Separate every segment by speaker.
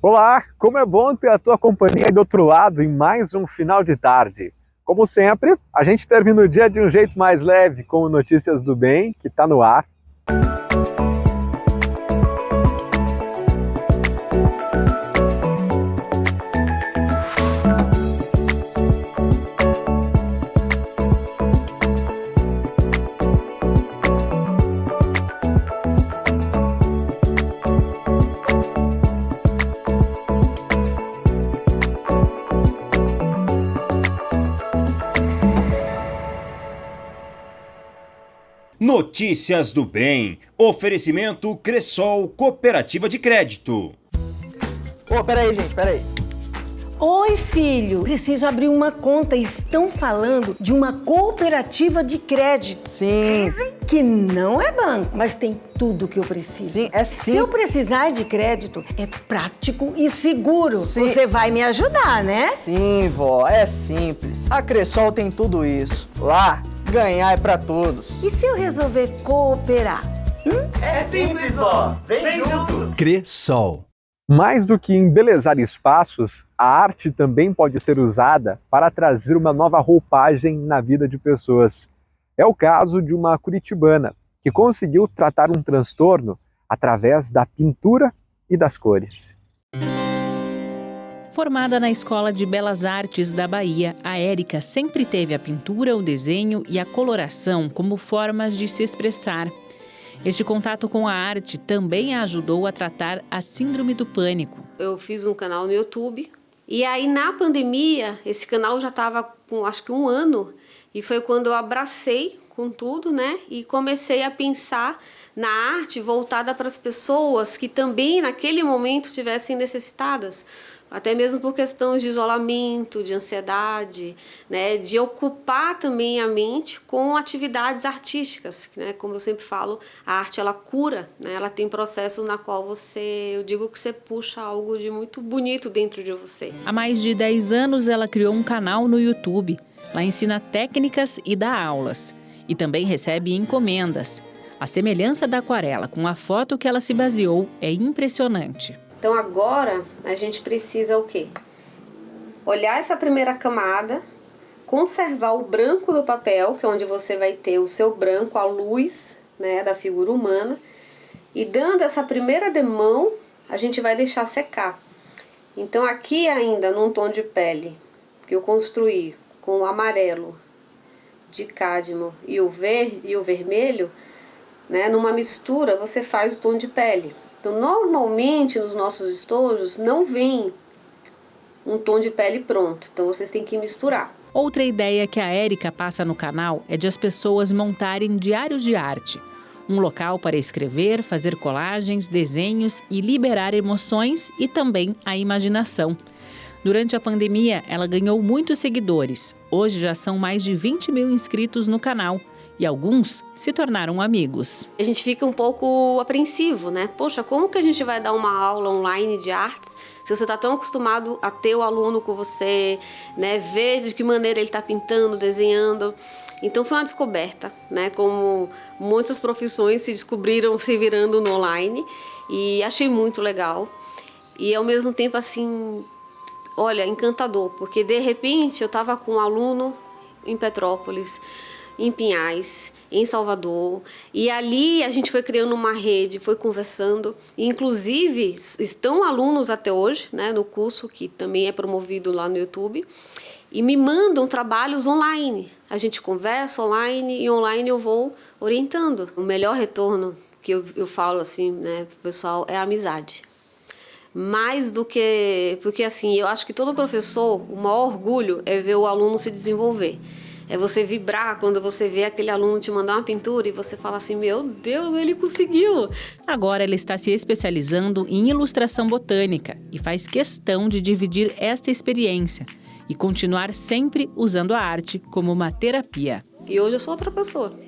Speaker 1: Olá, como é bom ter a tua companhia aí do outro lado em mais um final de tarde. Como sempre, a gente termina o dia de um jeito mais leve com o Notícias do Bem, que está no ar.
Speaker 2: Notícias do Bem. Oferecimento Cressol Cooperativa de Crédito.
Speaker 3: Peraí, gente, peraí.
Speaker 4: Oi, filho. Preciso abrir uma conta. Estão falando de uma cooperativa de crédito.
Speaker 3: Sim.
Speaker 4: Que não é banco, mas tem tudo que eu preciso.
Speaker 3: Sim, é sim.
Speaker 4: Se eu precisar de crédito, é prático e seguro.
Speaker 3: Sim.
Speaker 4: Você vai me ajudar, né?
Speaker 3: Sim, vó, é simples. A Cressol tem tudo isso. Lá, ganhar é pra todos.
Speaker 4: E se eu resolver cooperar?
Speaker 3: É simples, vó. Vem junto.
Speaker 1: Cressol. Mais do que embelezar espaços, a arte também pode ser usada para trazer uma nova roupagem na vida de pessoas. É o caso de uma curitibana que conseguiu tratar um transtorno através da pintura e das cores.
Speaker 5: Formada na Escola de Belas Artes da Bahia, a Érica sempre teve a pintura, o desenho e a coloração como formas de se expressar. Este contato com a arte também a ajudou a tratar a síndrome do pânico.
Speaker 6: Eu fiz um canal no YouTube e aí na pandemia esse canal já estava com acho que 1 ano e foi quando eu abracei com tudo, né? E comecei a pensar na arte voltada para as pessoas que também naquele momento tivessem necessitadas. Até mesmo por questões de isolamento, de ansiedade, né, de ocupar também a mente com atividades artísticas, né? Como eu sempre falo, a arte ela cura, né? Ela tem processos na qual eu digo que você puxa algo de muito bonito dentro de você.
Speaker 5: Há mais de 10 anos ela criou um canal no YouTube. Lá ensina técnicas e dá aulas. E também recebe encomendas. A semelhança da aquarela com a foto que ela se baseou é impressionante.
Speaker 6: Então agora a gente precisa o quê? Olhar essa primeira camada, conservar o branco do papel, que é onde você vai ter o seu branco, a luz, né, da figura humana. E dando essa primeira demão, a gente vai deixar secar. Então aqui ainda num tom de pele que eu construí com o amarelo de cádmio e o verde e o vermelho, né, numa mistura você faz o tom de pele. Então, normalmente, nos nossos estojos, não vem um tom de pele pronto. Então, vocês têm que misturar.
Speaker 5: Outra ideia que a Érica passa no canal é de as pessoas montarem diários de arte. Um local para escrever, fazer colagens, desenhos e liberar emoções e também a imaginação. Durante a pandemia, ela ganhou muitos seguidores. Hoje já são mais de 20 mil inscritos no canal. E alguns se tornaram amigos.
Speaker 6: A gente fica um pouco apreensivo, né? Poxa, como que a gente vai dar uma aula online de artes se você está tão acostumado a ter o aluno com você, né? Ver de que maneira ele está pintando, desenhando. Então foi uma descoberta, né? Como muitas profissões se descobriram se virando no online. E achei muito legal. E ao mesmo tempo, assim, olha, encantador. Porque de repente eu estava com um aluno em Petrópolis, em Pinhais, em Salvador, e ali a gente foi criando uma rede, foi conversando, e inclusive estão alunos até hoje, né, no curso que também é promovido lá no YouTube, e me mandam trabalhos online. A gente conversa online e online eu vou orientando. O melhor retorno que eu falo assim, né, pro pessoal, é a amizade. Mais do que... Porque assim, eu acho que todo professor, o maior orgulho é ver o aluno se desenvolver. É você vibrar quando você vê aquele aluno te mandar uma pintura e você fala assim, meu Deus, ele conseguiu!
Speaker 5: Agora ela está se especializando em ilustração botânica e faz questão de dividir esta experiência e continuar sempre usando a arte como uma terapia.
Speaker 6: E hoje eu sou outra pessoa,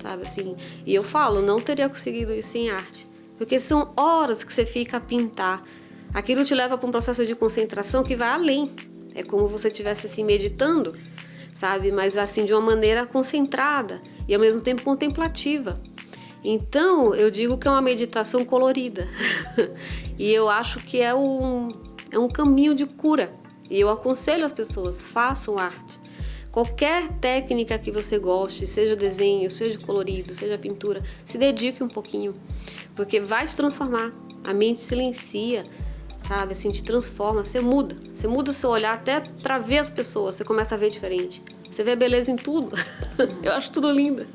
Speaker 6: sabe assim? E eu falo, não teria conseguido isso sem arte. Porque são horas que você fica a pintar. Aquilo te leva para um processo de concentração que vai além. É como se você estivesse assim meditando, sabe? Mas assim, de uma maneira concentrada e ao mesmo tempo contemplativa. Então, eu digo que é uma meditação colorida. E eu acho que é um caminho de cura. E eu aconselho as pessoas, façam arte. Qualquer técnica que você goste, seja desenho, seja colorido, seja pintura, se dedique um pouquinho, porque vai te transformar. A mente silencia, sabe? Assim, te transforma, você muda o seu olhar até para ver as pessoas, você começa a ver diferente. Você vê beleza em tudo. Eu acho tudo lindo.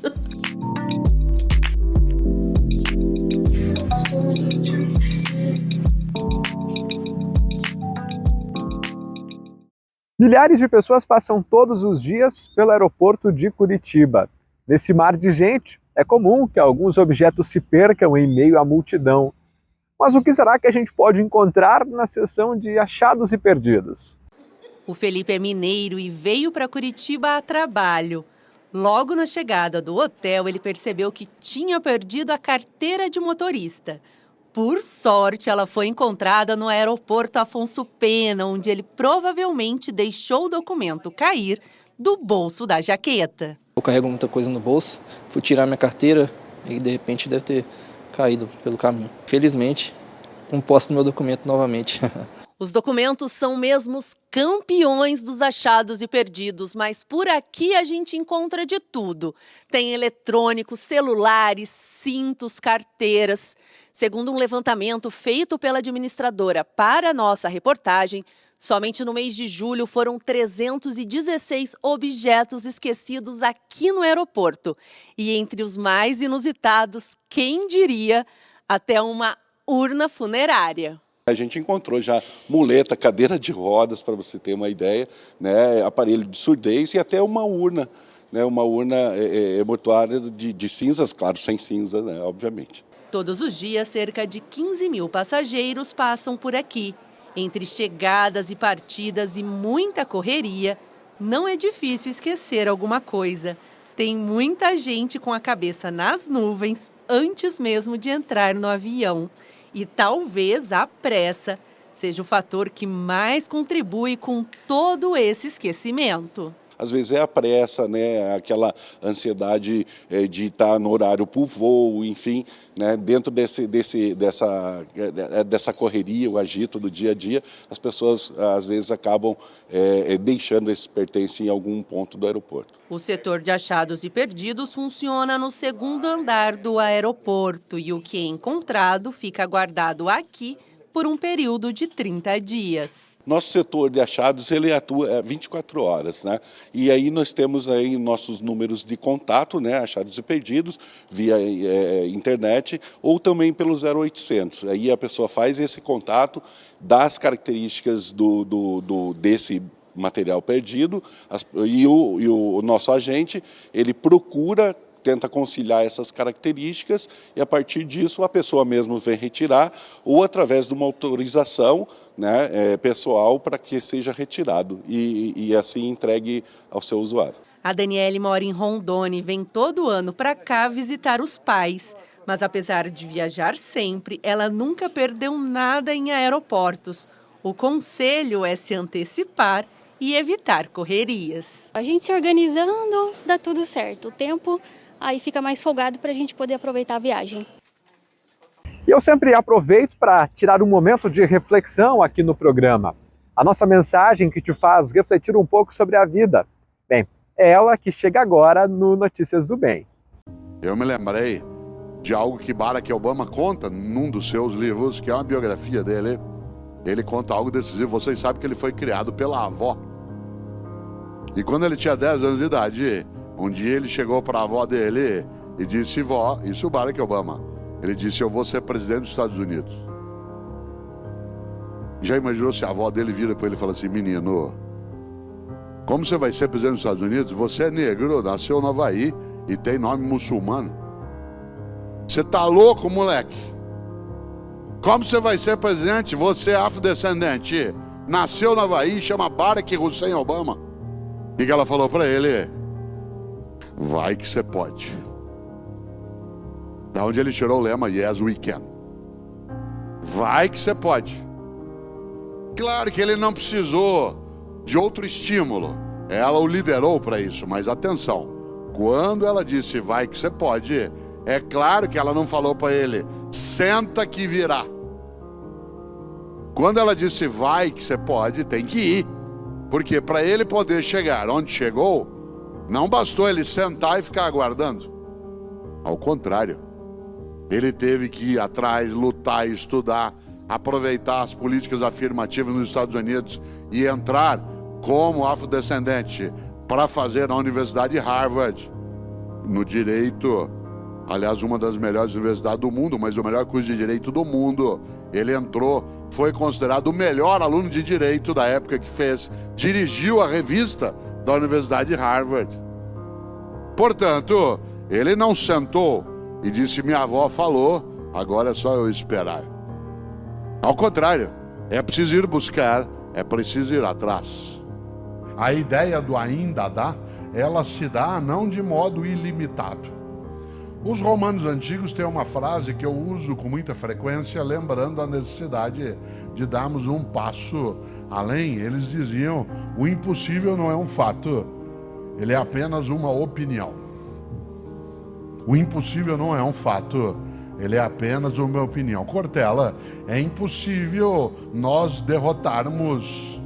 Speaker 1: Milhares de pessoas passam todos os dias pelo aeroporto de Curitiba. Nesse mar de gente, é comum que alguns objetos se percam em meio à multidão. Mas o que será que a gente pode encontrar na seção de achados e perdidos?
Speaker 7: O Felipe é mineiro e veio para Curitiba a trabalho. Logo na chegada do hotel, ele percebeu que tinha perdido a carteira de motorista. Por sorte, ela foi encontrada no aeroporto Afonso Pena, onde ele provavelmente deixou o documento cair do bolso da jaqueta.
Speaker 8: Eu carrego muita coisa no bolso, fui tirar minha carteira e de repente deve ter caído pelo caminho. Felizmente, não posto meu documento novamente.
Speaker 7: Os documentos são mesmo os campeões dos achados e perdidos, mas por aqui a gente encontra de tudo. Tem eletrônicos, celulares, cintos, carteiras. Segundo um levantamento feito pela administradora para a nossa reportagem, somente no mês de julho foram 316 objetos esquecidos aqui no aeroporto. E entre os mais inusitados, quem diria, até uma urna funerária.
Speaker 9: A gente encontrou já muleta, cadeira de rodas, para você ter uma ideia, né, aparelho de surdez e até uma urna, né, uma urna mortuária de cinzas, claro, sem cinza, né, obviamente.
Speaker 7: Todos os dias, cerca de 15 mil passageiros passam por aqui. Entre chegadas e partidas e muita correria, não é difícil esquecer alguma coisa. Tem muita gente com a cabeça nas nuvens antes mesmo de entrar no avião. E talvez a pressa seja o fator que mais contribui com todo esse esquecimento.
Speaker 9: Às vezes é a pressa, né, aquela ansiedade de estar no horário para o voo, enfim, né, dentro dessa correria, o agito do dia a dia, as pessoas às vezes acabam deixando esses pertences em algum ponto do aeroporto.
Speaker 7: O setor de achados e perdidos funciona no segundo andar do aeroporto e o que é encontrado fica guardado aqui por um período de 30 dias.
Speaker 9: Nosso setor de achados, ele atua 24 horas, né? E aí nós temos aí nossos números de contato, né? Achados e perdidos, via internet ou também pelo 0800. Aí a pessoa faz esse contato, dá as características desse material perdido e o nosso agente, ele tenta conciliar essas características e, a partir disso, a pessoa mesmo vem retirar ou através de uma autorização, né, pessoal para que seja retirado e assim entregue ao seu usuário.
Speaker 7: A Daniele mora em Rondônia e vem todo ano para cá visitar os pais. Mas, apesar de viajar sempre, ela nunca perdeu nada em aeroportos. O conselho é se antecipar e evitar correrias.
Speaker 10: A gente se organizando, dá tudo certo. O tempo aí fica mais folgado para a gente poder aproveitar a viagem.
Speaker 1: E eu sempre aproveito para tirar um momento de reflexão aqui no programa. A nossa mensagem que te faz refletir um pouco sobre a vida. Bem, é ela que chega agora no Notícias do Bem.
Speaker 11: Eu me lembrei de algo que Barack Obama conta num dos seus livros, que é uma biografia dele. Ele conta algo decisivo. Vocês sabem que ele foi criado pela avó. E quando ele tinha 10 anos de idade, um dia ele chegou para a avó dele e disse: vó, isso é o Barack Obama. Ele disse: eu vou ser presidente dos Estados Unidos. Já imaginou se a avó dele vira para ele e fala assim: menino, como você vai ser presidente dos Estados Unidos? Você é negro, nasceu no Havaí e tem nome muçulmano. Você tá louco, moleque? Como você vai ser presidente? Você é afrodescendente, nasceu no Havaí, chama Barack Hussein Obama. O que ela falou para ele? Vai que você pode. Da onde ele tirou o lema Yes we can. Vai que você pode. Claro que ele não precisou de outro estímulo. Ela o liderou para isso, mas atenção. Quando ela disse vai que você pode, É claro que ela não falou para ele, senta que virá. Quando ela disse vai, que você pode, tem que ir. Porque para ele poder chegar onde chegou, não bastou ele sentar e ficar aguardando. Ao contrário, ele teve que ir atrás, lutar, estudar, aproveitar as políticas afirmativas nos Estados Unidos e entrar como afrodescendente para fazer na Universidade de Harvard, no direito, aliás, uma das melhores universidades do mundo, mas o melhor curso de direito do mundo. Ele entrou, foi considerado o melhor aluno de direito da época que fez, dirigiu a revista da Universidade de Harvard. Portanto, ele não sentou e disse, minha avó falou, agora é só eu esperar. Ao contrário, é preciso ir buscar, é preciso ir atrás.
Speaker 12: A ideia do ainda dá, ela se dá não de modo ilimitado. Os romanos antigos têm uma frase que eu uso com muita frequência, lembrando a necessidade de darmos um passo além. Eles diziam, o impossível não é um fato, ele é apenas uma opinião. O impossível não é um fato, ele é apenas uma opinião. Cortella, é impossível nós derrotarmos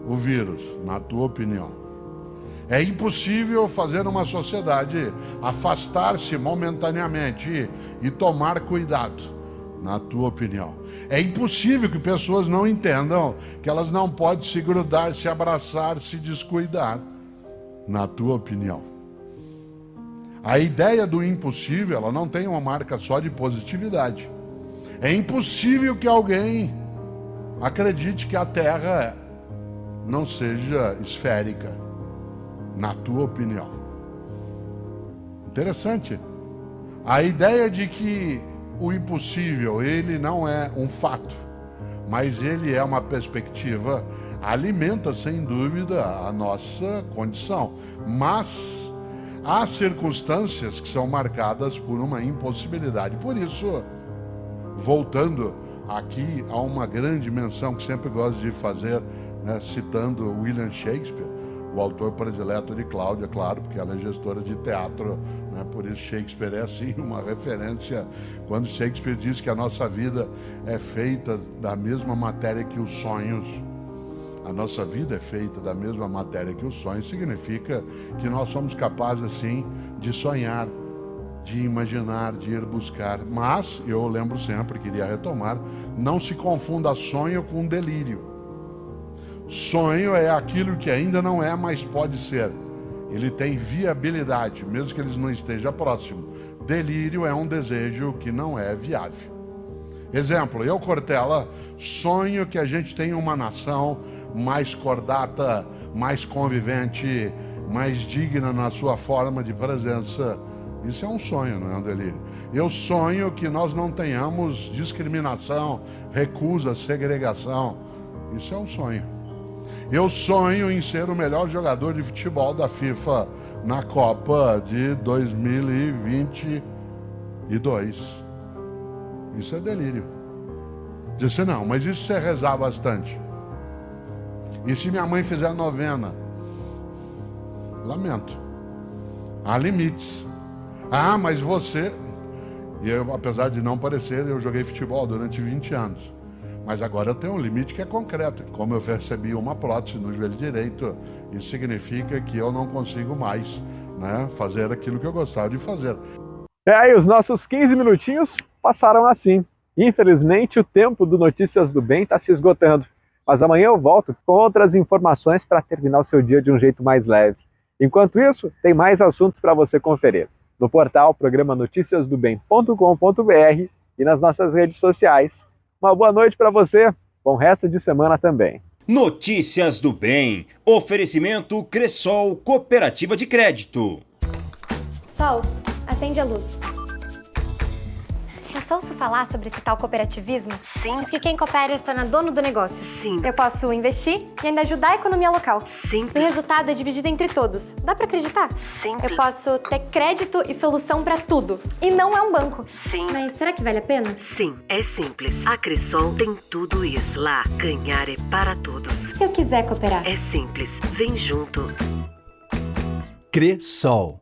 Speaker 12: o vírus, na tua opinião. É impossível fazer uma sociedade afastar-se momentaneamente e tomar cuidado, na tua opinião. É impossível que pessoas não entendam que elas não podem se grudar, se abraçar, se descuidar, na tua opinião. A ideia do impossível, ela não tem uma marca só de positividade. É impossível que alguém acredite que a Terra não seja esférica, na tua opinião. Interessante. A ideia de que o impossível, ele não é um fato, mas ele é uma perspectiva, alimenta sem dúvida a nossa condição. Mas há circunstâncias que são marcadas por uma impossibilidade. Por isso, voltando aqui a uma grande menção que sempre gosto de fazer, né, citando William Shakespeare, o autor predileto de Cláudia, claro, porque ela é gestora de teatro, né? Por isso Shakespeare é assim uma referência. Quando Shakespeare diz que a nossa vida é feita da mesma matéria que os sonhos, a nossa vida é feita da mesma matéria que os sonhos, significa que nós somos capazes, sim, de sonhar, de imaginar, de ir buscar. Mas, eu lembro sempre, queria retomar, não se confunda sonho com delírio. Sonho é aquilo que ainda não é, mas pode ser. Ele tem viabilidade, mesmo que ele não esteja próximo. Delírio é um desejo que não é viável. Exemplo, eu, Cortella, sonho que a gente tenha uma nação mais cordata, mais convivente, mais digna na sua forma de presença. Isso é um sonho, não é um delírio. Eu sonho que nós não tenhamos discriminação, recusa, segregação. Isso é um sonho. Eu sonho em ser o melhor jogador de futebol da FIFA na Copa de 2022. Isso é delírio. Disse, não, mas isso você rezar bastante. E se minha mãe fizer novena? Lamento. Há limites. Ah, mas você... E eu, apesar de não parecer, eu joguei futebol durante 20 anos. Mas agora eu tenho um limite que é concreto. Como eu recebi uma prótese no joelho direito, isso significa que eu não consigo mais, né, fazer aquilo que eu gostava de fazer.
Speaker 1: E os nossos 15 minutinhos passaram assim. Infelizmente, o tempo do Notícias do Bem está se esgotando. Mas amanhã eu volto com outras informações para terminar o seu dia de um jeito mais leve. Enquanto isso, tem mais assuntos para você conferir. No portal programa noticiasdobem.com.br e nas nossas redes sociais. Uma boa noite para você, bom resto de semana também.
Speaker 2: Notícias do Bem, oferecimento Cressol Cooperativa de Crédito.
Speaker 13: Sol, acende a luz. Eu só ouço falar sobre esse tal cooperativismo. Sim. Diz que quem coopera se torna dono do negócio. Sim. Eu posso investir e ainda ajudar a economia local. Sim. O resultado é dividido entre todos. Dá pra acreditar? Sim. Eu posso ter crédito e solução pra tudo. E não é um banco. Sim. Mas será que vale a pena?
Speaker 14: Sim, é simples. A Cressol tem tudo isso. Lá, ganhar é para todos.
Speaker 13: Se eu quiser cooperar?
Speaker 14: É simples. Vem junto.
Speaker 15: Cressol.